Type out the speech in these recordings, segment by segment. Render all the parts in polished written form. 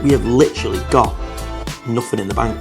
we have literally got nothing in the bank.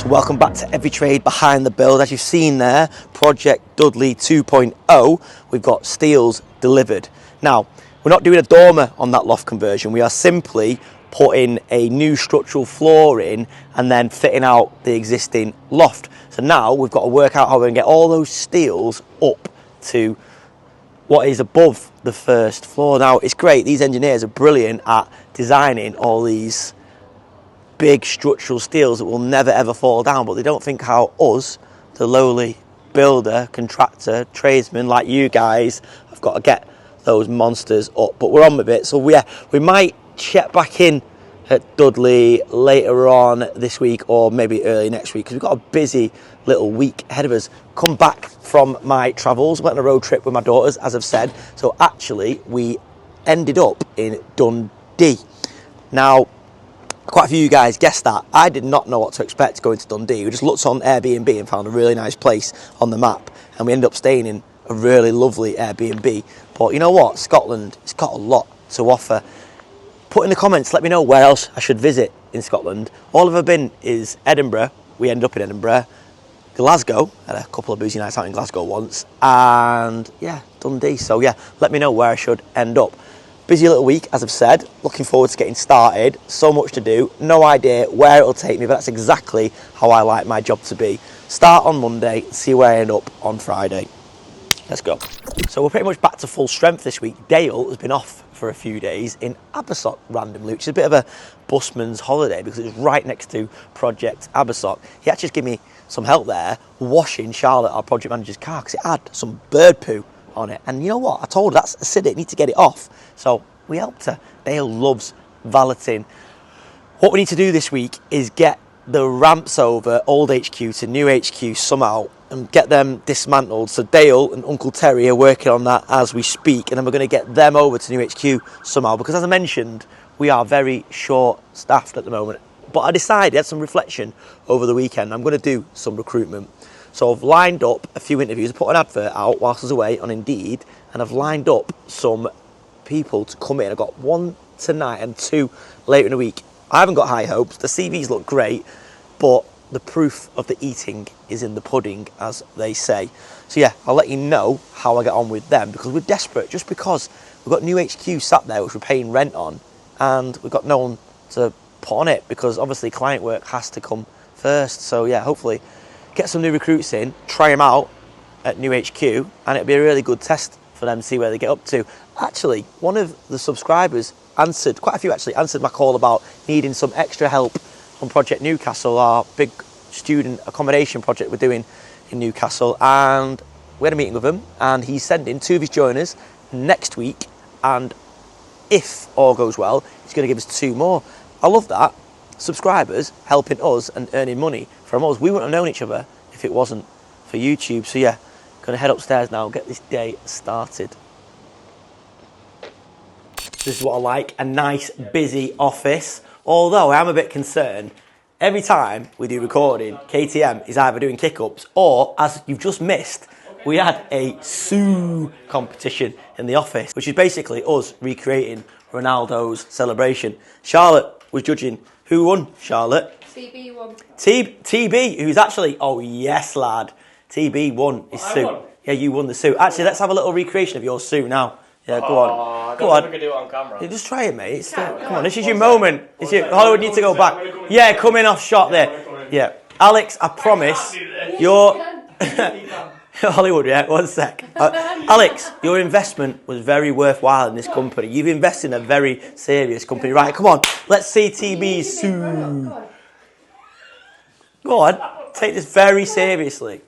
Welcome back to Every Trade Behind the Build. As you've seen there, Project Dudley 2.0, we've got steels delivered. Now, we're not doing a dormer on that loft conversion. We are simply putting a new structural floor in and then fitting out the existing loft. So now we've got to work out how we're going to get all those steels up to what is above the first floor. Now, it's great. These engineers are brilliant at designing all these big structural steels that will never ever fall down, but they don't think how us, the lowly builder, contractor, tradesmen like you guys, have got to get those monsters up. But we're on with it. So we might check back in at Dudley later on this week or maybe early next week, because we've got a busy little week ahead of us. Come back from my travels, went on a road trip with my daughters, as I've said. So actually we ended up in Dundee. Now, quite a few of you guys guessed that. I did not know what to expect going to Dundee. We just looked on Airbnb and found a really nice place on the map, and we ended up staying in a really lovely Airbnb. But you know what? Scotland, it's got a lot to offer. Put in the comments, let me know where else I should visit in Scotland. All I've ever been is Edinburgh. We ended up in Edinburgh. Glasgow, had a couple of boozy nights out in Glasgow once. And yeah, Dundee. So yeah, let me know where I should end up. Busy little week, as I've said. Looking forward to getting started. So much to do. No idea where it'll take me, but that's exactly how I like my job to be. Start on Monday, see where I end up on Friday. Let's go. So we're pretty much back to full strength this week. Dale has been off for a few days in Abersock randomly, which is a bit of a busman's holiday because it's right next to Project Abersock. He actually just gave me some help there washing Charlotte, our project manager's car, because it had some bird poo on it. And you know what? I told her that's acidic, need to get it off. So we helped her. Dale loves valeting. What we need to do this week is get the ramps over old HQ to new HQ somehow and get them dismantled. So Dale and Uncle Terry are working on that as we speak, and then we're going to get them over to new HQ somehow, because as I mentioned, we are very short staffed at the moment. But I decided, I had some reflection over the weekend, I'm going to do some recruitment. So I've lined up a few interviews. I put an advert out whilst I was away on Indeed, and I've lined up some people to come in. I've got one tonight and two later in the week. I haven't got high hopes. The CVs look great, but the proof of the eating is in the pudding, as they say. So yeah, I'll let you know how I get on with them, because we're desperate, just because we've got new HQ sat there which we're paying rent on, and we've got no one to put on it, because obviously client work has to come first. So yeah, hopefully get some new recruits in, try them out at new HQ, and it'll be a really good test for them to see where they get up to. Actually, one of the subscribers answered, quite a few actually, answered my call about needing some extra help on Project Newcastle, our big student accommodation project we're doing in Newcastle. And we had a meeting with him, and he's sending two of his joiners next week, and if all goes well, he's going to give us two more. I love that. Subscribers helping us and earning money from us. We wouldn't have known each other if it wasn't for YouTube. So yeah, going to head upstairs now, get this day started. This is what I like, a nice busy office. Although I am a bit concerned, every time we do recording, KTM is either doing kick-ups or, as you've just missed, we had a 𝗚𝗥𝗘𝗔𝗧 competition in the office, which is basically us recreating Ronaldo's celebration. Charlotte was judging. Who won, Charlotte? TB won. TB, who's actually, oh yes lad, TB won his suit. Yeah, you won the suit. Actually, let's have a little recreation of your suit now. Yeah, go on. Go on. I can do it on camera. Yeah, just try it, mate. Come on, this is your moment. Hollywood needs to go back. Yeah, come in off shot there. Yeah. Alex, I promise, you're Hollywood, yeah, 1 sec. Alex, your investment was very worthwhile in this company. You've invested in a very serious company. Right, come on, let's see TBs soon. Go on, take this very seriously.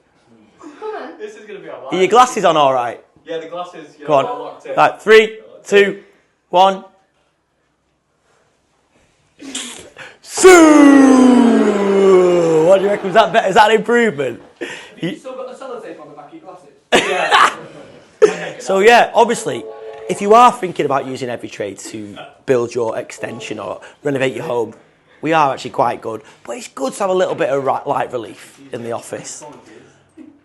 This is going to be a lot. Are your glasses on all right? Yeah, the glasses. Go on. Right, 3, 2, 1. Sue! What do you reckon? Was that better? Is that an improvement? You still got the sellotape on the back of your glasses? Yeah. So yeah, obviously, if you are thinking about using 𝗕𝗓𝗓𝗓 to build your extension or renovate your home, we are actually quite good. But it's good to have a little bit of light relief in the office.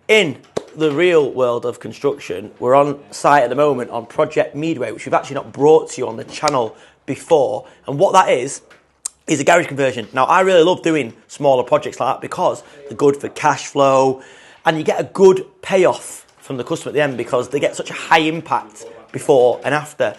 In the real world of construction, we're on site at the moment on Project Midway, which we've actually not brought to you on the channel before. And what that is a garage conversion. Now, I really love doing smaller projects like that because they're good for cash flow and you get a good payoff from the customer at the end because they get such a high impact before and after.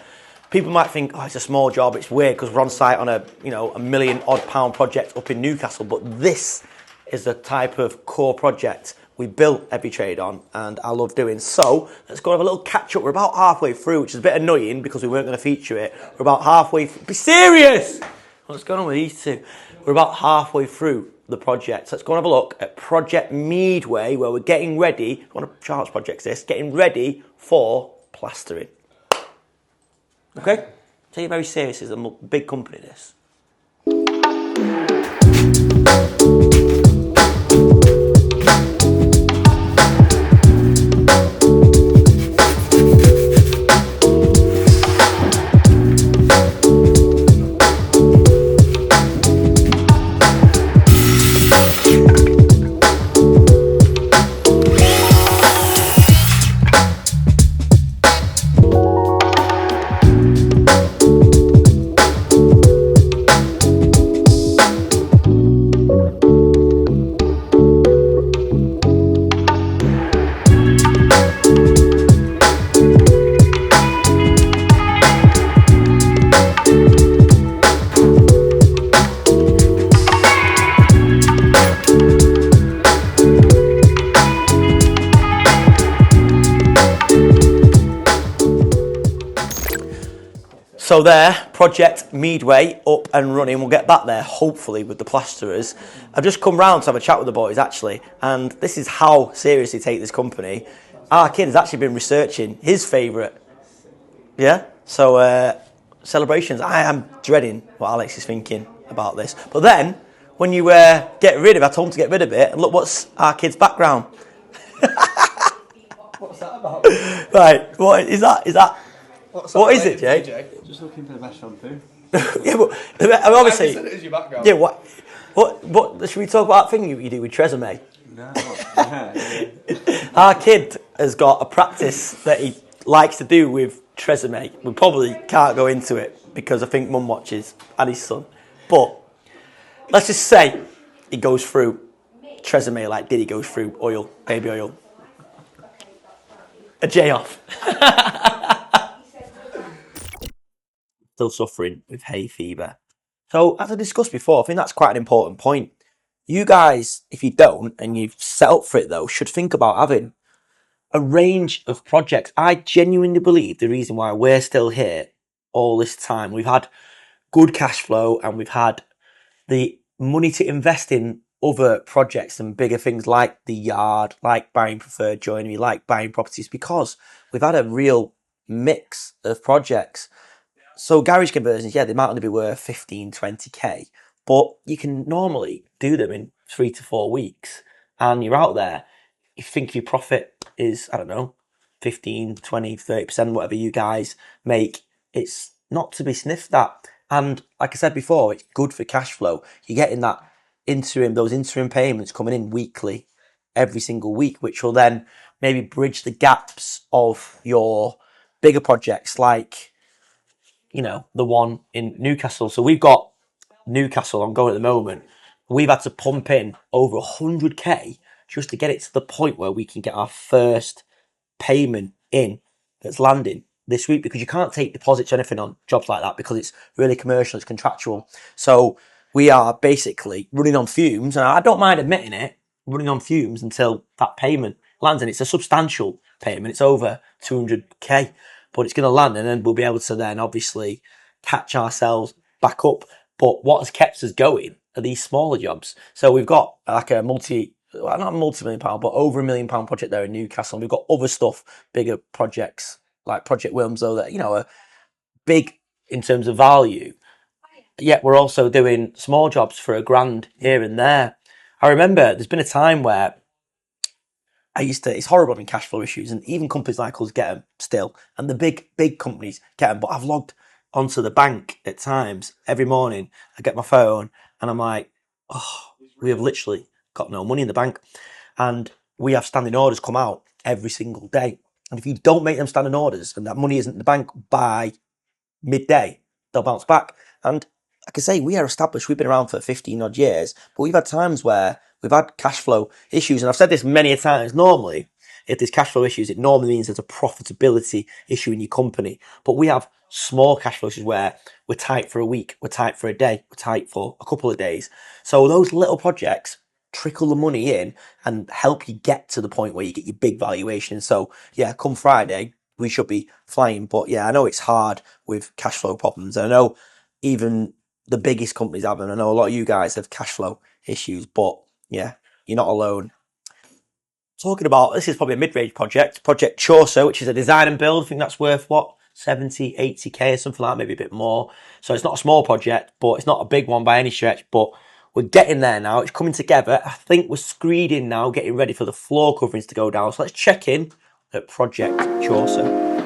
People might think, oh, it's a small job, it's weird because we're on site on a £1 million odd project up in Newcastle, but this is the type of core project we built 𝗕𝗓𝗓𝗓 on and I love doing. So let's go have a little catch up. We're about halfway through, which is a bit annoying because we weren't going to feature it. We're about halfway through. Be serious! What's going on with these two? We're about halfway through the project. So let's go and have a look at Project Midway, where we're getting ready. One of Charles' projects this, getting ready for plastering. Okay? Take it very serious. It's a big company, this. So there, Project Midway up and running. We'll get back there, hopefully, with the plasterers. I've just come round to have a chat with the boys, actually, and this is how seriously take this company. Our kid has actually been researching his favourite. Yeah? So, celebrations. I am dreading what Alex is thinking about this. But then, when you get rid of it, I told him to get rid of it, and look what's our kid's background. What's that about? Right, what is that? What is it, Jay? Just looking for the best shampoo. Yeah, but I mean, obviously. It is your background. Yeah, what? Should we talk about that thing you do with 𝗕𝗓𝗓𝗓𝗓? No. Our kid has got a practice that he likes to do with 𝗕𝗓𝗓𝗓𝗓. We probably can't go into it because I think Mum watches and his son. But let's just say he goes through 𝗕𝗓𝗓𝗓𝗓 like Diddy goes through oil, baby oil. A J off. Still suffering with hay fever. So, as I discussed before, I think that's quite an important point. You guys, if you don't, and you've set up for it though, should think about having a range of projects. I genuinely believe the reason why we're still here all this time, we've had good cash flow and we've had the money to invest in other projects and bigger things like the yard, like buying preferred joinery, like buying properties, because we've had a real mix of projects. So garage conversions, yeah, they might only be worth 15, 20k, but you can normally do them in 3 to 4 weeks and you're out there. You think your profit is, I don't know, 15, 20, 30%, whatever you guys make, it's not to be sniffed at. And like I said before, it's good for cash flow. You're getting those interim payments coming in weekly, every single week, which will then maybe bridge the gaps of your bigger projects like, the one in Newcastle. So we've got Newcastle ongoing at the moment. We've had to pump in over 100k just to get it to the point where we can get our first payment in that's landing this week, because you can't take deposits or anything on jobs like that because it's really commercial, it's contractual. So we are basically running on fumes, and I don't mind admitting it. running on fumes until that payment lands, and it's a substantial payment. It's over 200k, but it's going to land, and then we'll be able to then obviously catch ourselves back up. But what has kept us going are these smaller jobs. So we've got like a not a multi-million pound, but over £1 million project there in Newcastle. And we've got other stuff, bigger projects like Project Wilmslow that, you know, are big in terms of value. Yet we're also doing small jobs for £1,000 here and there. I remember there's been a time where it's horrible having cash flow issues, and even companies like us get them still, and the big companies get them. But I've logged onto the bank at times every morning. I get my phone and I'm like, oh, we have literally got no money in the bank, and we have standing orders come out every single day. And if you don't make them standing orders and that money isn't in the bank by midday, they'll bounce back. And like I say, we are established. We've been around for 15 odd years, but we've had times where we've had cash flow issues. And I've said this many a times. Normally, if there's cash flow issues, it normally means there's a profitability issue in your company. But we have small cash flow issues where we're tight for a week, we're tight for a day, we're tight for a couple of days. So those little projects trickle the money in and help you get to the point where you get your big valuation. So yeah, come Friday, we should be flying. But yeah, I know it's hard with cash flow problems. I know even the biggest companies have them. I know a lot of you guys have cash flow issues, but yeah, you're not alone. Talking about, this is probably a mid-range project, Project 𝗕𝗨𝗟𝗃, which is a design and build. I think that's worth what? 70, 80k or something like that, maybe a bit more. So it's not a small project, but it's not a big one by any stretch, but we're getting there now. It's coming together. I think we're screeding now, getting ready for the floor coverings to go down. So let's check in at Project 𝗕𝗨𝗟𝗃.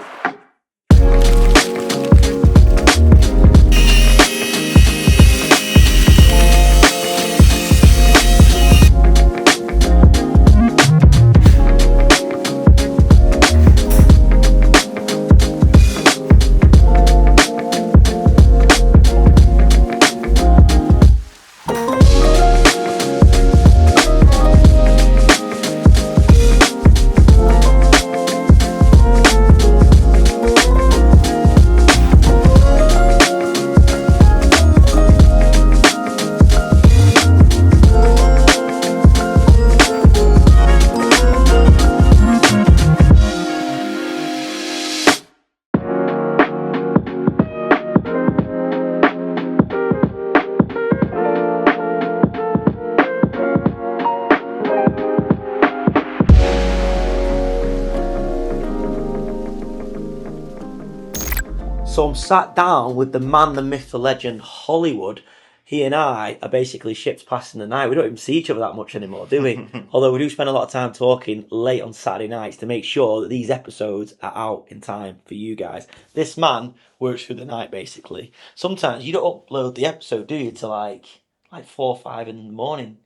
So I'm sat down with the man, the myth, the legend, Hollywood. He and I are basically ships passing the night. We don't even see each other that much anymore, do we? Although we do spend a lot of time talking late on Saturday nights to make sure that these episodes are out in time for you guys. This man works through the night, basically. Sometimes you don't upload the episode, do you, to like 4 or 5 in the morning.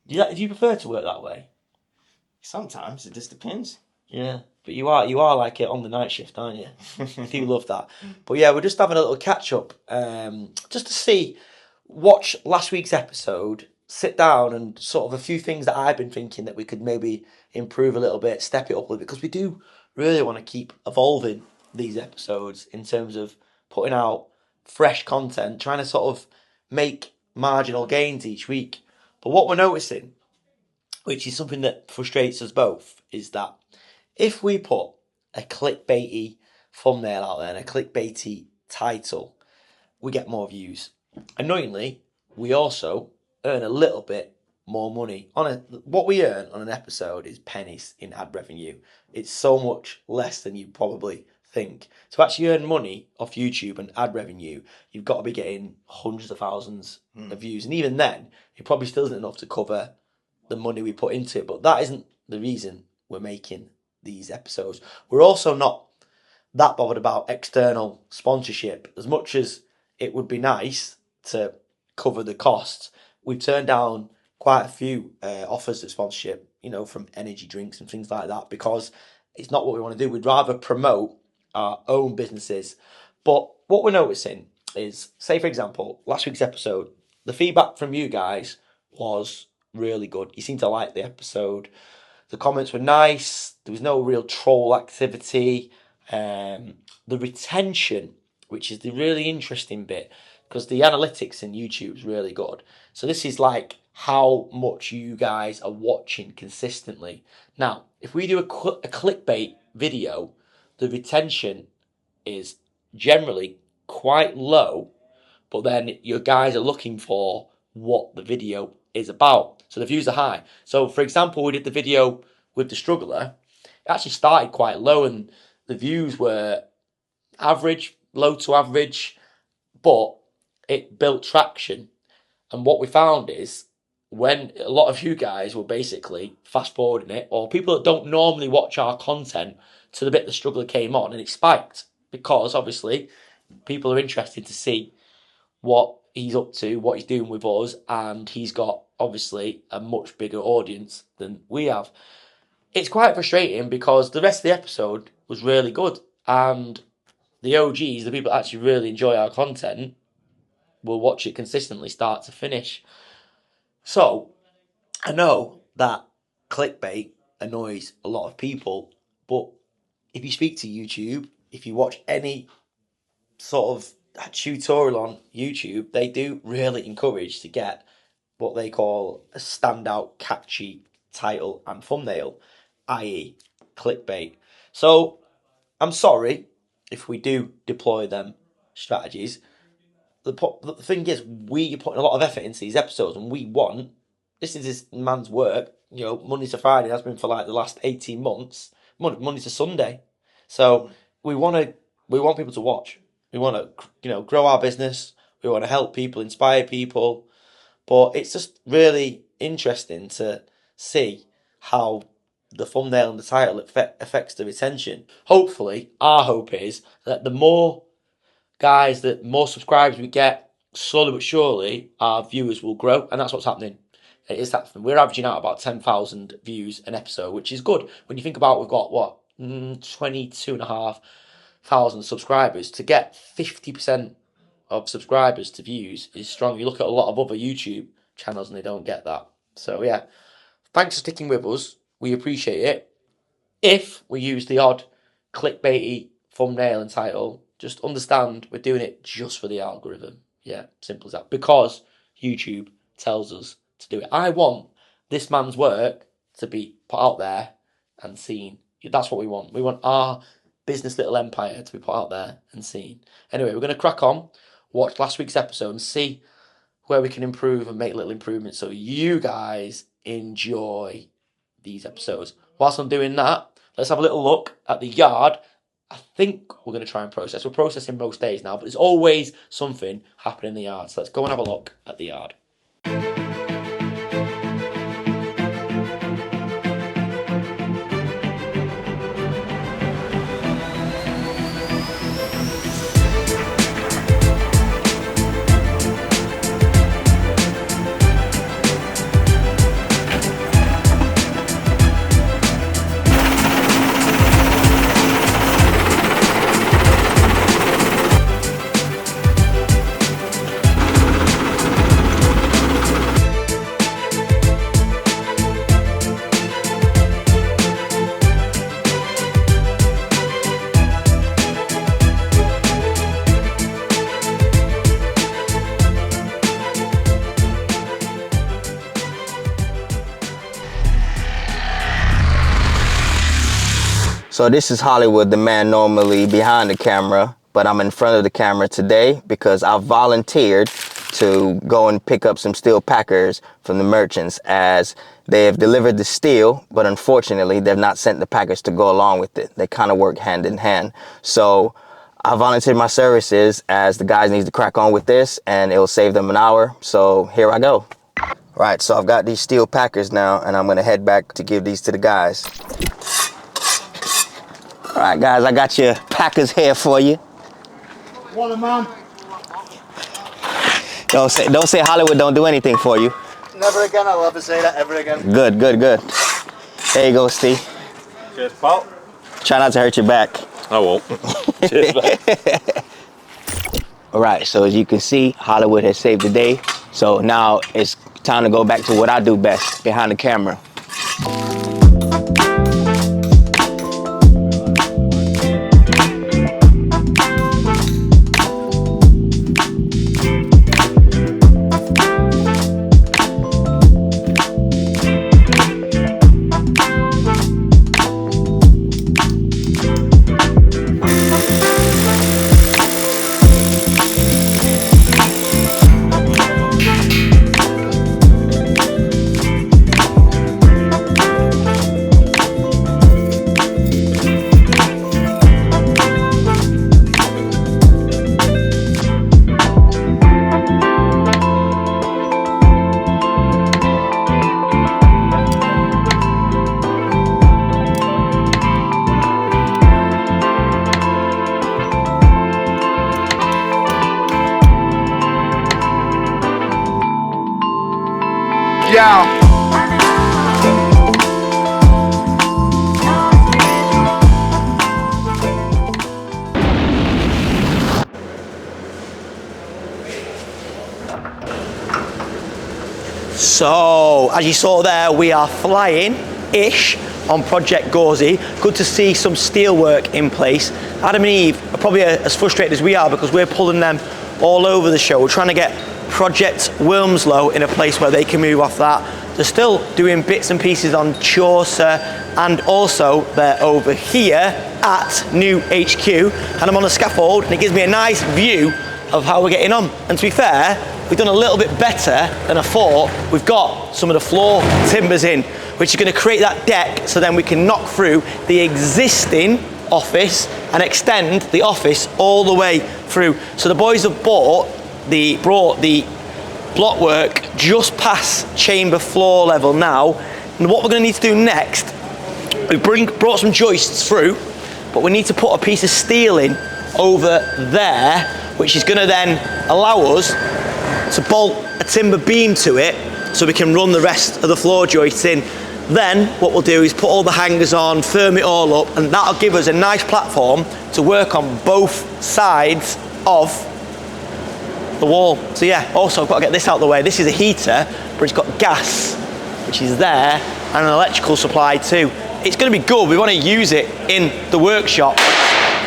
Do you prefer to work that way? Sometimes, it just depends. Yeah, but you are like it on the night shift, aren't you? I do love that. But yeah, we're just having a little catch up, just to watch last week's episode, sit down and sort of a few things that I've been thinking that we could maybe improve a little bit, step it up a little bit, because we do really want to keep evolving these episodes in terms of putting out fresh content, trying to sort of make marginal gains each week. But what we're noticing, which is something that frustrates us both, is that if we put a clickbaity thumbnail out there and a clickbaity title, we get more views. Annoyingly, we also earn a little bit more money. What we earn on an episode is pennies in ad revenue. It's so much less than you probably think. To actually earn money off YouTube and ad revenue, you've got to be getting hundreds of thousands of views. And even then, it probably still isn't enough to cover the money we put into it. But that isn't the reason we're making these episodes. We're also not that bothered about external sponsorship. As much as it would be nice to cover the costs, we've turned down quite a few offers of sponsorship, from energy drinks and things like that, because it's not what we want to do. We'd rather promote our own businesses. But what we're noticing is, say for example, last week's episode, the feedback from you guys was really good. You seem to like the episode. The comments were nice. There was no real troll activity. The retention, which is the really interesting bit, because the analytics in YouTube is really good. So this is like how much you guys are watching consistently. Now, if we do a clickbait video, the retention is generally quite low, but then your guys are looking for what the video is about. So the views are high. So for example, we did the video with the struggler. It actually started quite low and the views were average, low to average, but it built traction. And what we found is when a lot of you guys were basically fast forwarding it, or people that don't normally watch our content, to the bit the struggler came on, and it spiked because obviously people are interested to see what he's up to, what he's doing with us, and he's got obviously a much bigger audience than we have. It's quite frustrating because the rest of the episode was really good, and the OGs, the people that actually really enjoy our content, will watch it consistently start to finish. So I know that clickbait annoys a lot of people, but if you speak to YouTube, if you watch any sort of tutorial on YouTube, they do really encourage to get what they call a standout catchy title and thumbnail, i.e. clickbait. So I'm sorry if we do deploy them strategies. The thing is, we are putting a lot of effort into these episodes, and this is this man's work, Monday to Friday, has been for like the last 18 months, Monday to Sunday. So we want people to watch. We want to, grow our business. We want to help people, inspire people. But it's just really interesting to see how the thumbnail and the title affects the retention. Hopefully, our hope is that the more subscribers we get, slowly but surely, our viewers will grow. And that's what's happening. It is happening. We're averaging out about 10,000 views an episode, which is good. When you think about we've got, 22,500 subscribers. To get 50% of subscribers to views is strong. You look at a lot of other YouTube channels and they don't get that. So yeah, thanks for sticking with us. We appreciate it. If we use the odd clickbaity thumbnail and title, just understand we're doing it just for the algorithm. Yeah, simple as that. Because YouTube tells us to do it. I want this man's work to be put out there and seen. That's what we want. We want our business little empire to be put out there and seen. Anyway, we're going to crack on, watch last week's episode and see where we can improve and make little improvements so you guys enjoy these episodes. Whilst I'm doing that, let's have a little look at the yard. I think we're going to try and process. We're processing most days now, but there's always something happening in the yard. So let's go and have a look at the yard. So this is Hollywood, the man normally behind the camera, but I'm in front of the camera today because I volunteered to go and pick up some steel packers from the merchants, as they have delivered the steel, but unfortunately they've not sent the packers to go along with it. They kind of work hand in hand. So I volunteered my services, as the guys need to crack on with this and it'll save them an hour. So here I go. Right, so I've got these steel packers now and I'm gonna head back to give these to the guys. All right, guys, I got your packers here for you. Want a man? Don't say Hollywood don't do anything for you. Never again. I'll ever say that ever again. Good, good, good. There you go, Steve. Cheers, pal. Try not to hurt your back. I won't. Cheers, man. All right, so as you can see, Hollywood has saved the day. So now it's time to go back to what I do best, behind the camera. y'all. So, as you saw there, we are flying-ish on Project 𝗕𝗨𝗟𝗓. Good to see some steel work in place. Adam and Eve are probably as frustrated as we are because we're pulling them all over the show. We're trying to get Project 𝗕𝗨𝗟𝗓 in a place where they can move off that. They're still doing bits and pieces on 𝗕𝗨𝗟𝗓, and also they're over here at New HQ, and I'm on a scaffold and it gives me a nice view of how we're getting on. And to be fair, we've done a little bit better than I thought. We've got some of the floor timbers in, which is going to create that deck so then we can knock through the existing office and extend the office all the way through. So the boys have brought the block work just past chamber floor level now. And what we're going to need to do next, we brought some joists through, but we need to put a piece of steel in over there, which is going to then allow us to bolt a timber beam to it so we can run the rest of the floor joists in. Then what we'll do is put all the hangers on, firm it all up, and that'll give us a nice platform to work on both sides of the wall. So yeah, also I've got to get this out of the way. This is a heater, but it's got gas, which is there, and an electrical supply too. It's going to be good. We want to use it in the workshop,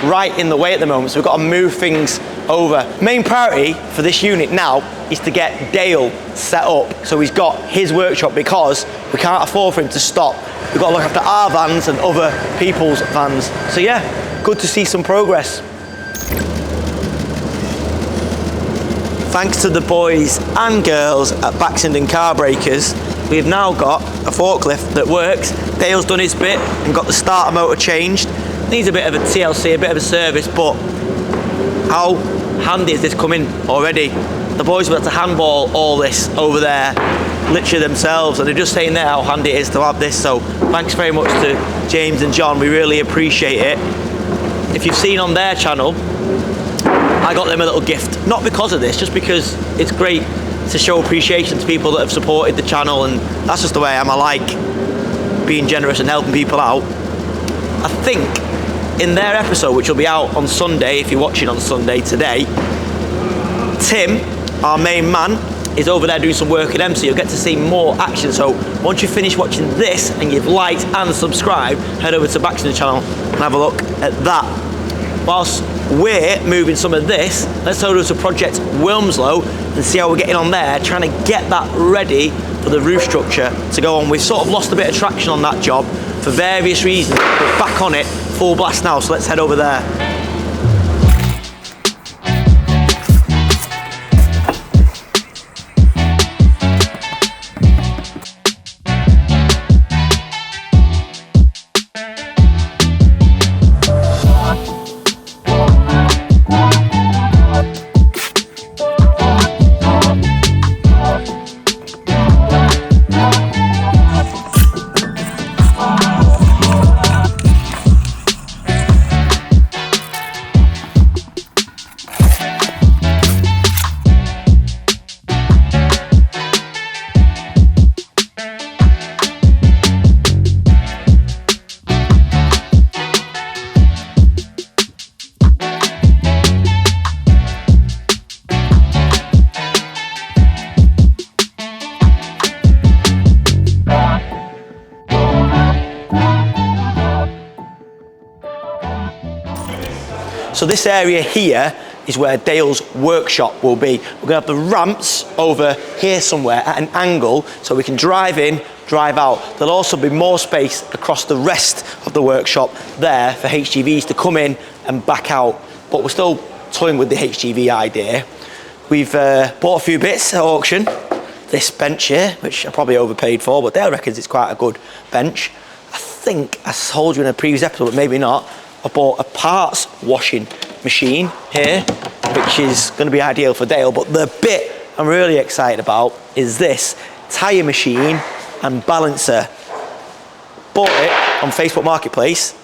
right in the way at the moment, so we've got to move things over. Main priority for this unit now is to get Dale set up so he's got his workshop, because we can't afford for him to stop. We've got to look after our vans and other people's vans. So yeah, good to see some progress. Thanks to the boys and girls at Baxenden Car Breakers, we've now got a forklift that works. Dale's done his bit and got the starter motor changed. Needs a bit of a TLC, a bit of a service, but how handy is this coming already? The boys will have to handball all this over there, literally themselves, and they're just saying there how handy it is to have this. So thanks very much to James and John, we really appreciate it. If you've seen on their channel, I got them a little gift, not because of this, just because it's great to show appreciation to people that have supported the channel, and that's just the way I am. I like being generous and helping people out. I think in their episode, which will be out on Sunday, if you're watching on Sunday today, Tim, our main man, is over there doing some work at them, so you'll get to see more action. So once you finish watching this and you've liked and subscribed, head over to Baxenden channel and have a look at that. Whilst we're moving some of this, let's head over to Project 𝗕𝗨𝗟𝗓 and see how we're getting on there, trying to get that ready for the roof structure to go on. We've sort of lost a bit of traction on that job for various reasons. We're back on it, full blast now, so let's head over there. So this area here is where Dale's workshop will be. We're gonna have the ramps over here somewhere at an angle so we can drive in, drive out. There'll also be more space across the rest of the workshop there for HGVs to come in and back out. But we're still toying with the HGV idea. We've bought a few bits at auction. This bench here, which I probably overpaid for, but Dale reckons it's quite a good bench. I think I told you in a previous episode, but maybe not. I bought a parts washing machine here, which is going to be ideal for Dale, but the bit I'm really excited about is this tyre machine and balancer. Bought it on Facebook Marketplace,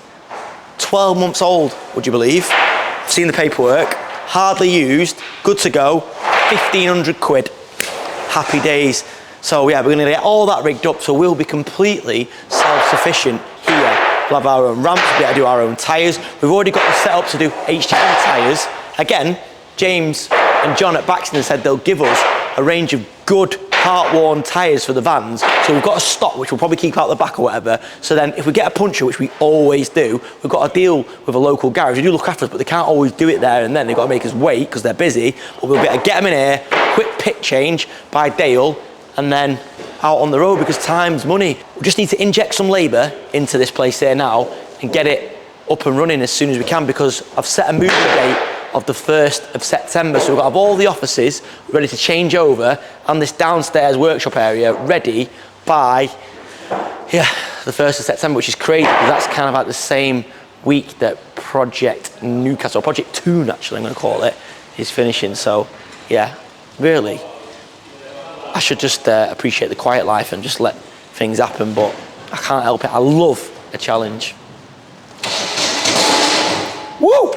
12 months old, would you believe? I've seen the paperwork, hardly used, good to go, 1,500 quid. Happy days. So yeah, we're going to get all that rigged up, so we'll be completely self-sufficient here. We'll have our own ramps, we'll be able to do our own tyres. We've already got the setup to do HTV tyres. Again, James and John at Baxton said they'll give us a range of good part-worn tyres for the vans. So we've got a stock which we'll probably keep out the back or whatever. So then if we get a puncture, which we always do, we've got to deal with a local garage. They do look after us, but they can't always do it there and then. They've got to make us wait because they're busy. But we'll be able to get them in here, quick pit change by Dale, and then out on the road because time's money. We just need to inject some labour into this place here now and get it up and running as soon as we can, because I've set a moving date of the 1st of September. So we've got to have all the offices ready to change over and this downstairs workshop area ready by, yeah, the 1st of September, which is crazy because that's kind of like the same week that Project Newcastle, or Project Toon actually I'm going to call it, is finishing. So yeah, really, I should just appreciate the quiet life and just let things happen, but I can't help it. I love a challenge. Woo!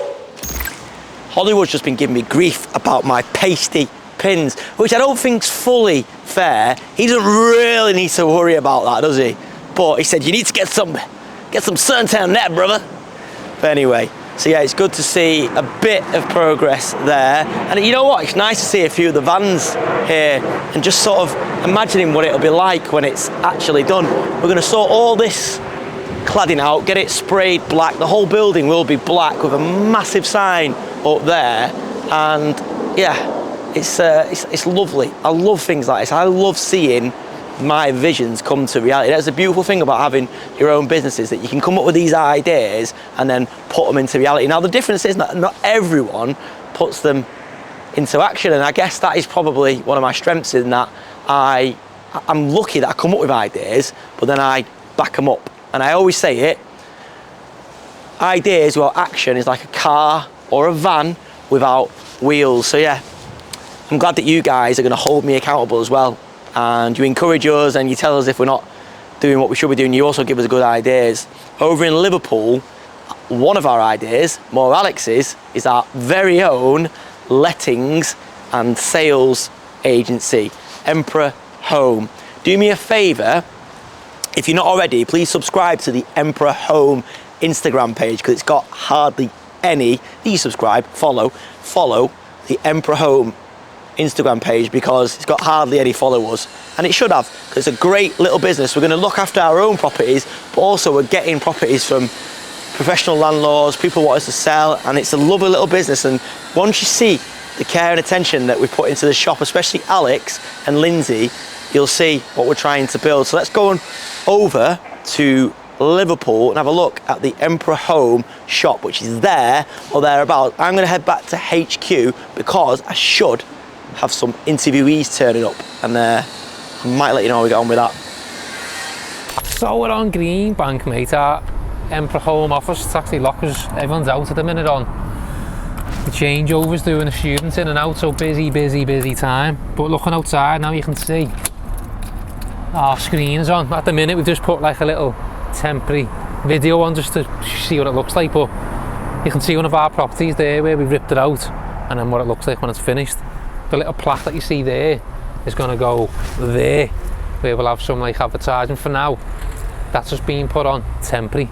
Hollywood's just been giving me grief about my pasty pins, which I don't think's fully fair. He doesn't really need to worry about that, does he? But he said, you need to get some suntan net, brother. But anyway, so yeah, it's good to see a bit of progress there. And you know what? It's nice to see a few of the vans here and just sort of imagining what it'll be like when it's actually done. We're going to sort all this cladding out, get it sprayed black. The whole building will be black with a massive sign up there, and yeah, it's lovely. I love things like this. I love seeing my visions come to reality. That's the beautiful thing about having your own businesses, that you can come up with these ideas and then put them into reality. Now the difference is that not everyone puts them into action, and I guess that is probably one of my strengths, in that I'm lucky that I come up with ideas, but then I back them up. And I always say it, ideas without action is like a car or a van without wheels. So yeah, I'm glad that you guys are going to hold me accountable as well, and you encourage us and you tell us if we're not doing what we should be doing. You also give us good ideas. Over in Liverpool, one of our ideas, more Alex's, is our very own lettings and sales agency, Emperor Home. Do me a favour, if you're not already, please subscribe to the Emperor Home Instagram page, because it's got hardly any. Please subscribe, follow the Emperor Home Instagram page, because it's got hardly any followers, and it should have, because it's a great little business. We're going to look after our own properties, but also we're getting properties from professional landlords, people want us to sell, and it's a lovely little business. And once you see the care and attention that we put into the shop, especially Alex and Lindsay, you'll see what we're trying to build. So let's go on over to Liverpool and have a look at the Emperor Home shop, which is there or thereabouts. I'm going to head back to HQ because I should have some interviewees turning up, and I might let you know how we get on with that. So we're on Green Bank, mate, at Emperor Home office. It's actually lockers, everyone's out at the minute on the changeovers, doing the students in and out, so busy time. But looking outside now, you can see our screen is on. At the minute we've just put like a little temporary video on just to see what it looks like, but you can see one of our properties there where we've ripped it out, and then what it looks like when it's finished. The little plaque that you see there is going to go there, where we'll have some like advertising. For now, that's just being put on temporary,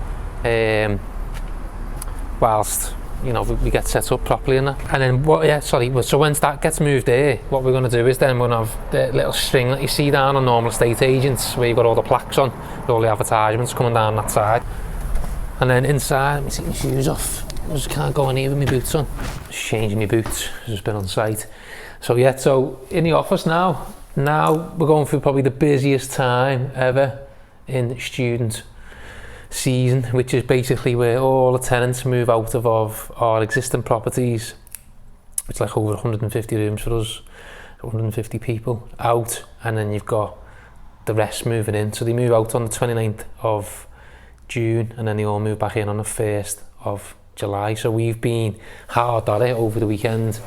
whilst you know we get set up properly in that. And then so once that gets moved there, what we're going to do is then we're going to have the little string that you see down on normal estate agents, where you've got all the plaques on with all the advertisements coming down that side. And then inside, let me take my shoes off, I just can't go in here with my boots on. Just changing my boots, I've just been on site. So yeah, so in the office now we're going through probably the busiest time ever in student season, which is basically where all the tenants move out of our existing properties. It's like over 150 rooms for us, 150 people out, and then you've got the rest moving in. So they move out on the 29th of June, and then they all move back in on the 1st of July. So we've been hard at it over the weekend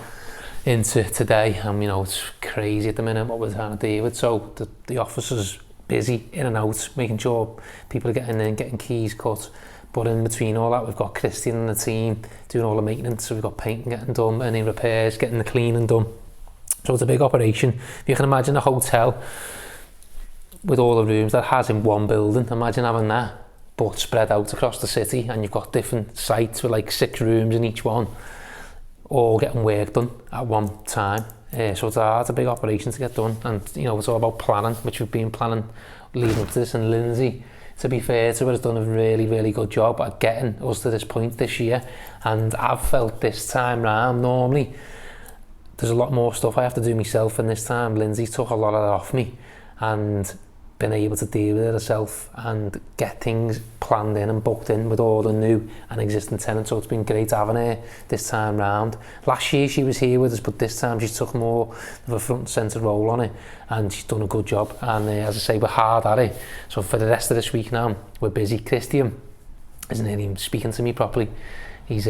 into today, and you know it's crazy at the minute what we're trying to deal with. So the office is busy in and out, making sure people are getting in, getting keys cut, but in between all that we've got Christian and the team doing all the maintenance. So we've got painting getting done, any repairs, getting the cleaning done. So it's a big operation. If you can imagine a hotel with all the rooms that has in one building. Imagine having that, but spread out across the city, and you've got different sites with like 6 rooms in each one, all getting work done at one time. So it's a big operation to get done, and you know, it's all about planning, which we've been planning leading up to this. And Lindsay, to be fair to her, has done a really good job at getting us to this point this year. And I've felt this time round, normally there's a lot more stuff I have to do myself, and this time Lindsay took a lot of that off me and been able to deal with it herself and get things planned in and booked in with all the new and existing tenants. So it's been great having her this time round. Last year she was here with us, but this time she took more of a front and centre role on it, and she's done a good job. And as I say, we're hard at it. So for the rest of this week now, we're busy. Christian isn't even speaking to me properly. He's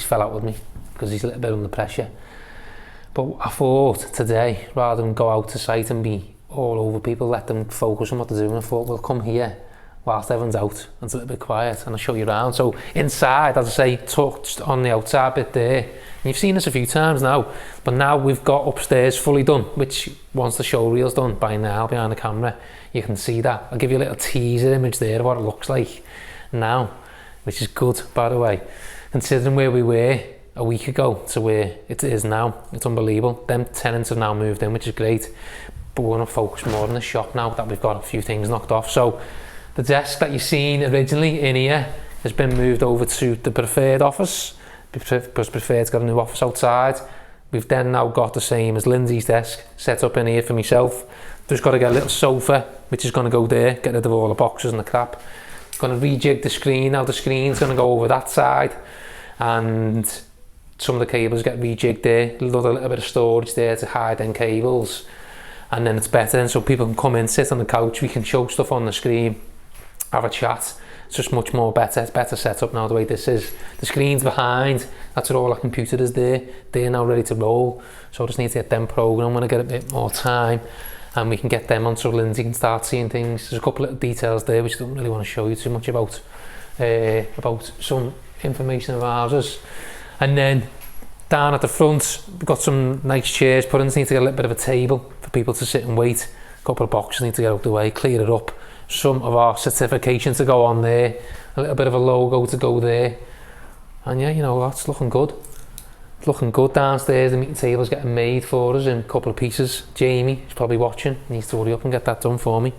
fell out with me because he's a little bit under pressure. But I thought today, rather than go out to site and be all over people, let them focus on what they're doing, I thought we'll come here whilst everyone's out and it's a little bit quiet, and I'll show you around. So inside, as I say, touched on the outside bit there, and you've seen this a few times now, but now we've got upstairs fully done, which once the show reel's done by now behind the camera, you can see that. I'll give you a little teaser image there of what it looks like now, which is good, by the way, considering where we were a week ago to where it is now. It's unbelievable. Them tenants have now moved in, which is great, but we're going to focus more on the shop now that we've got a few things knocked off. So the desk that you've seen originally in here has been moved over to the preferred office, because preferred's got a new office outside. We've then now got the same as Lindsay's desk set up in here for myself. Just got to get a little sofa, which is going to go there, get rid of all the boxes and the crap. Going to rejig the screen. Now the screen's going to go over that side, and some of the cables get rejigged there. A little bit of storage there to hide them cables, and then it's better, and so people can come in, sit on the couch, we can show stuff on the screen, have a chat. It's just much more better. It's better set up now the way this is. The screen's behind, that's where all our computer is there. They're now ready to roll, so I just need to get them programmed when I get a bit more time, and we can get them on so Lindsay can start seeing things. There's a couple of details there which I don't really want to show you too much about some information of houses. And then down at the front, we've got some nice chairs put in. Need to get a little bit of a table for people to sit and wait. A couple of boxes need to get out the way, clear it up. Some of our certifications to go on there. A little bit of a logo to go there. And yeah, you know what, it's looking good. It's looking good downstairs. The meeting table's getting made for us in a couple of pieces. Jamie is probably watching, needs to hurry up and get that done for me.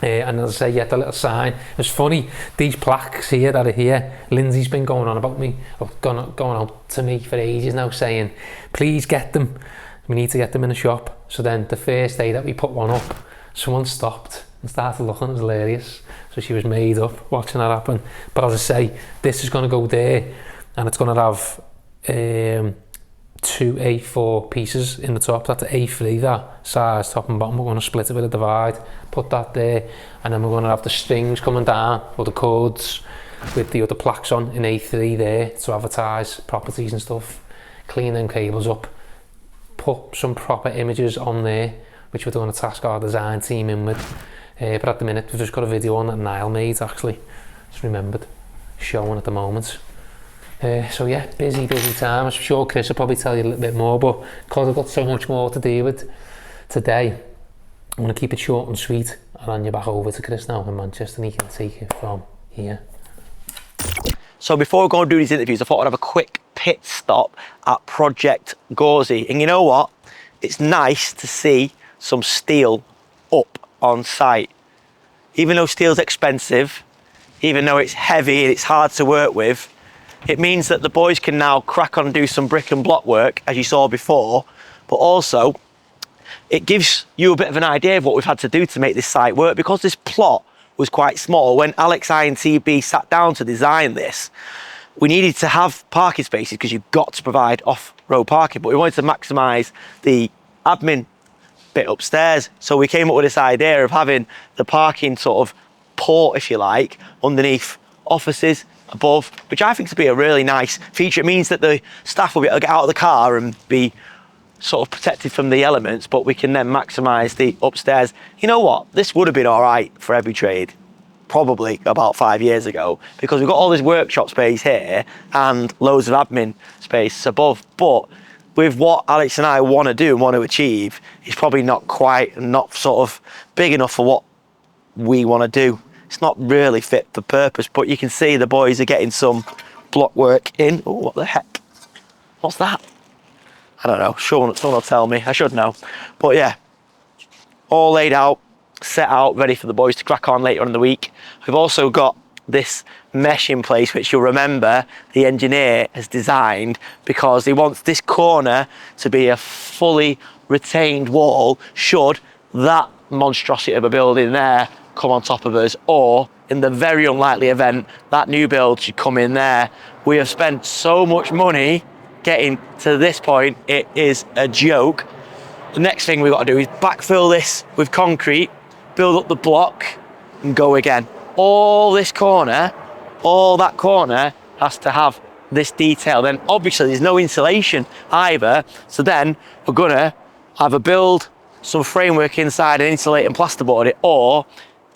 And as I say, yeah, the little sign. It's funny, these plaques here that are here, Lindsay's been going on about me, or going on to me for ages now, saying, please get them. We need to get them in the shop. So then the first day that we put one up, someone stopped and started looking. It was hilarious. So she was made up watching that happen. But as I say, this is going to go there, and it's going to have 2 A4 pieces in the top. That's A3, that size, top and bottom. We're going to split it with a divide, put that there, and then we're going to have the strings coming down, or the cords with the other plaques on in A3 there to advertise properties and stuff. Clean them cables up, put some proper images on there, which we're going to task our design team in with. But at the minute, we've just got a video on that Niall made, actually. Just remembered, showing at the moment. So yeah, busy time. I'm sure Chris will probably tell you a little bit more, but because I've got so much more to deal with today, I'm going to keep it short and sweet, and hand you back over to Chris now in Manchester, and he can take it from here. So before we go and do these interviews, I thought I'd have a quick pit stop at Project 𝗕𝗨𝗟𝗓. And you know what? It's nice to see some steel up on site. Even though steel's expensive, even though it's heavy and it's hard to work with, it means that the boys can now crack on and do some brick and block work, as you saw before, but also it gives you a bit of an idea of what we've had to do to make this site work, because this plot was quite small. When Alex INTB sat down to design this, we needed to have parking spaces because you've got to provide off-road parking, but we wanted to maximise the admin bit upstairs. So we came up with this idea of having the parking sort of port, if you like, underneath offices above, which I think to be a really nice feature. It means that the staff will be able to get out of the car and be sort of protected from the elements, but we can then maximise the upstairs. You know what? This would have been all right for every trade probably about 5 years ago, because we've got all this workshop space here and loads of admin space above, but with what Alex and I want to do and want to achieve, it's probably not quite, not sort of big enough for what we want to do. It's not really fit for purpose, but you can see the boys are getting some block work in. Oh, what the heck? What's that? I don't know. Someone will tell me. I should know. But yeah, all laid out, set out, ready for the boys to crack on later on in the week. We've also got this mesh in place, which you'll remember the engineer has designed because he wants this corner to be a fully retained wall should that monstrosity of a building there come on top of us, or in the very unlikely event that new build should come in there. We have spent so much money getting to this point, it is a joke. The next thing we've got to do is backfill this with concrete, build up the block and go again. All this corner, all that corner has to have this detail. Then obviously there's no insulation either, so then we're gonna either build some framework inside and insulate and plasterboard it, or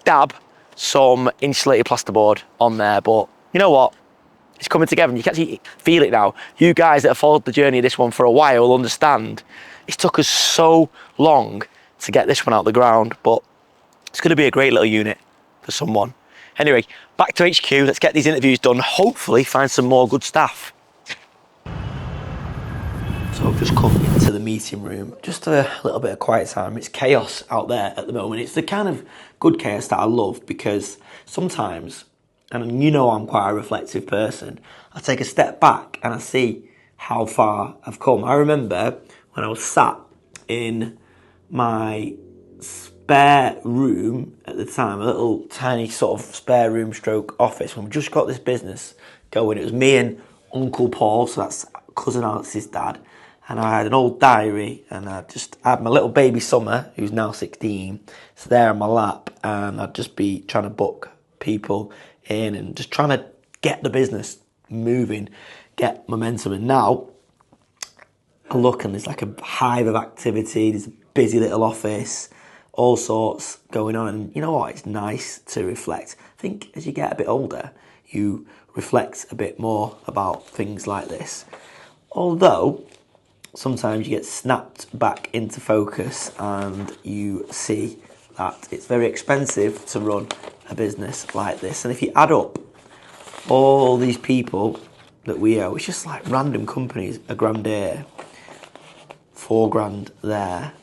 dab some insulated plasterboard on there. But you know what? It's coming together and you can actually feel it now. You guys that have followed the journey of this one for a while will understand it took us so long to get this one out of the ground, but it's going to be a great little unit for someone. Anyway, back to HQ, let's get these interviews done, hopefully find some more good staff. So I've just come into the meeting room, just a little bit of quiet time. It's chaos out there at the moment. It's the kind of good chaos that I love, because sometimes, and you know I'm quite a reflective person, I take a step back and I see how far I've come. I remember when I was sat in my spare room at the time, a little tiny sort of spare room stroke office, when we just got this business going. It was me and Uncle Paul, so that's cousin Alex's dad, and I had an old diary, and I had my little baby Summer, who's now 16, it's there on my lap, and I'd just be trying to book people in and just trying to get the business moving, get momentum. And now I look and there's like a hive of activity, there's a busy little office, all sorts going on. And you know what, it's nice to reflect. I think as you get a bit older, you reflect a bit more about things like this. Although sometimes you get snapped back into focus and you see that it's very expensive to run a business like this. And if you add up all these people that we owe, it's just like random companies, £1,000 here, £4,000 there.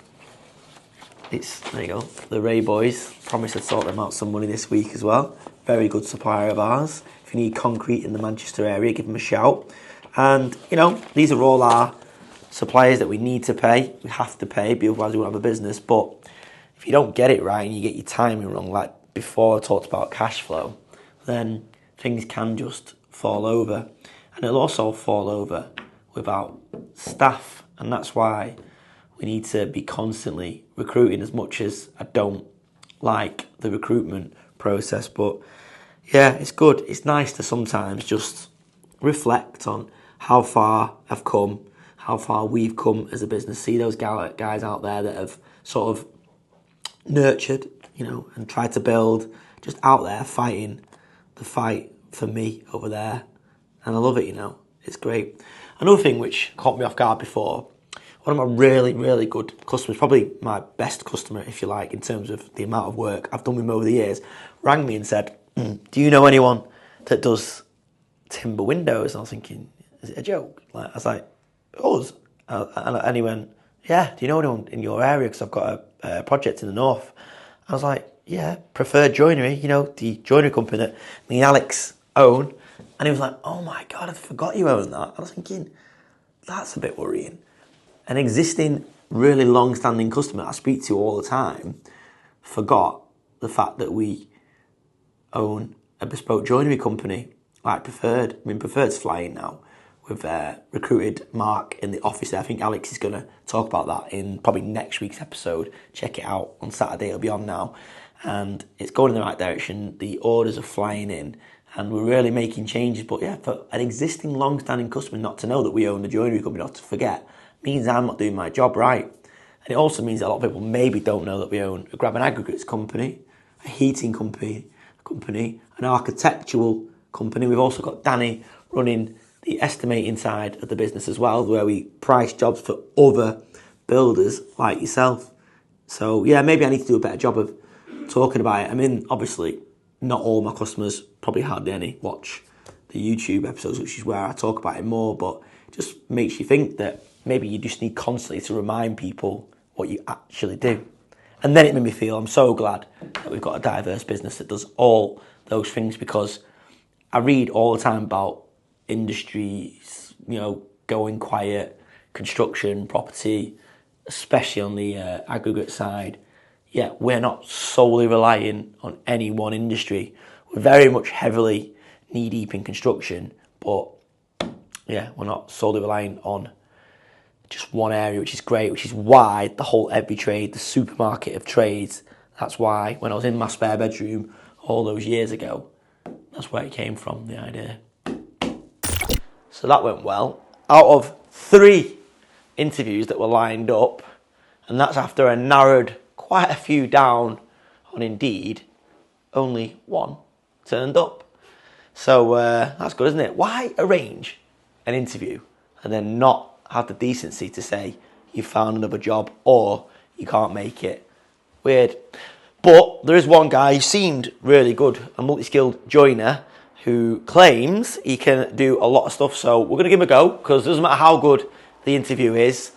There you go, the Ray boys, promised I'd sort them out some money this week as well. Very good supplier of ours. If you need concrete in the Manchester area, give them a shout. And you know, these are all our suppliers that we need to pay, we have to pay, otherwise we won't have a business. But if you don't get it right and you get your timing wrong, like before I talked about cash flow, then things can just fall over. And it'll also fall over without staff. And that's why we need to be constantly recruiting, as much as I don't like the recruitment process. But yeah, it's good. It's nice to sometimes just reflect on how far I've come, how far we've come as a business. See those guys out there that have sort of nurtured, you know, and tried to build, just out there fighting the fight for me over there. And I love it, you know, it's great. Another thing which caught me off guard before, one of my really, really good customers, probably my best customer, if you like, in terms of the amount of work I've done with him over the years, rang me and said, do you know anyone that does timber windows? And I was thinking, is it a joke? Like, I was like, us? And he went, yeah, do you know anyone in your area? Because I've got a project in the north. I was like, yeah, Preferred Joinery, you know, the joinery company that me and Alex own. And he was like, oh my God, I forgot you own that. I was thinking, that's a bit worrying. An existing, really long-standing customer I speak to all the time forgot the fact that we own a bespoke joinery company like Preferred. I mean, Preferred's flying now. We've recruited Mark in the office there. I think Alex is going to talk about that in probably next week's episode. Check it out on Saturday, it'll be on now. And it's going in the right direction. The orders are flying in and we're really making changes. But yeah, for an existing long-standing customer not to know that we own the joinery company, not to forget, means I'm not doing my job right. And it also means that a lot of people maybe don't know that we own a grab and aggregates company, a heating company, an architectural company. We've also got Danny running the estimating side of the business as well, where we price jobs for other builders like yourself. So yeah, maybe I need to do a better job of talking about it. I mean, obviously, not all my customers, probably hardly any, watch the YouTube episodes, which is where I talk about it more, but it just makes you think that maybe you just need constantly to remind people what you actually do. And then it made me feel I'm so glad that we've got a diverse business that does all those things, because I read all the time about industries, you know, going quiet, construction, property, especially on the aggregate side. Yeah, we're not solely relying on any one industry. We're very much heavily knee-deep in construction, but yeah, we're not solely relying on just one area, which is great, which is why the whole Every Trade, the supermarket of trades, that's why when I was in my spare bedroom all those years ago, that's where it came from, the idea. So that went well. Out of 3 interviews that were lined up, and that's after I narrowed quite a few down on Indeed, only 1 turned up. So that's good, isn't it? Why arrange an interview and then not have the decency to say you found another job or you can't make it? Weird. But there is one guy who seemed really good, a multi-skilled joiner, who claims he can do a lot of stuff. So we're going to give him a go, because it doesn't matter how good the interview is,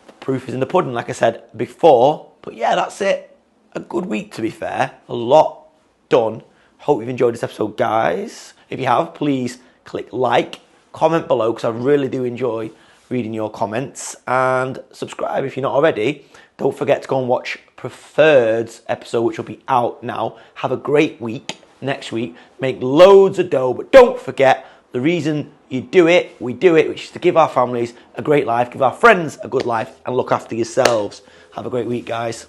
the proof is in the pudding, like I said before. But yeah, that's it. A good week, to be fair. A lot done. Hope you've enjoyed this episode, guys. If you have, please click like, comment below, because I really do enjoy reading your comments, and subscribe if you're not already. Don't forget to go and watch Preferred's episode, which will be out now. Have a great week next week. Make loads of dough, but don't forget the reason you do it, we do it, which is to give our families a great life, give our friends a good life, and look after yourselves. Have a great week, guys.